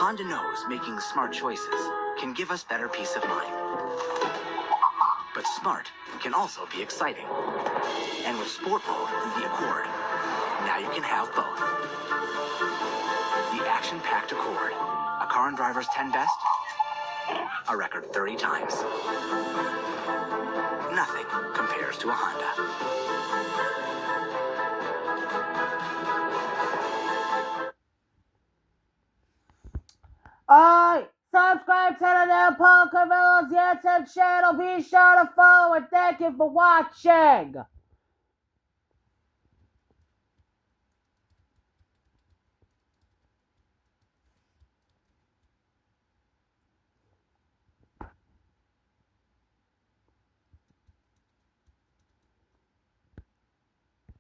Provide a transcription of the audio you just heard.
Honda knows making smart choices can give us better peace of mind. But smart can also be exciting. And with Sport Mode in the Accord, now you can have both. The action-packed Accord, a car and driver's 10 best, a record 30 times. Nothing compares to a Honda. Alright, subscribe to the new Covello's YouTube channel. Be sure to follow and thank you for watching.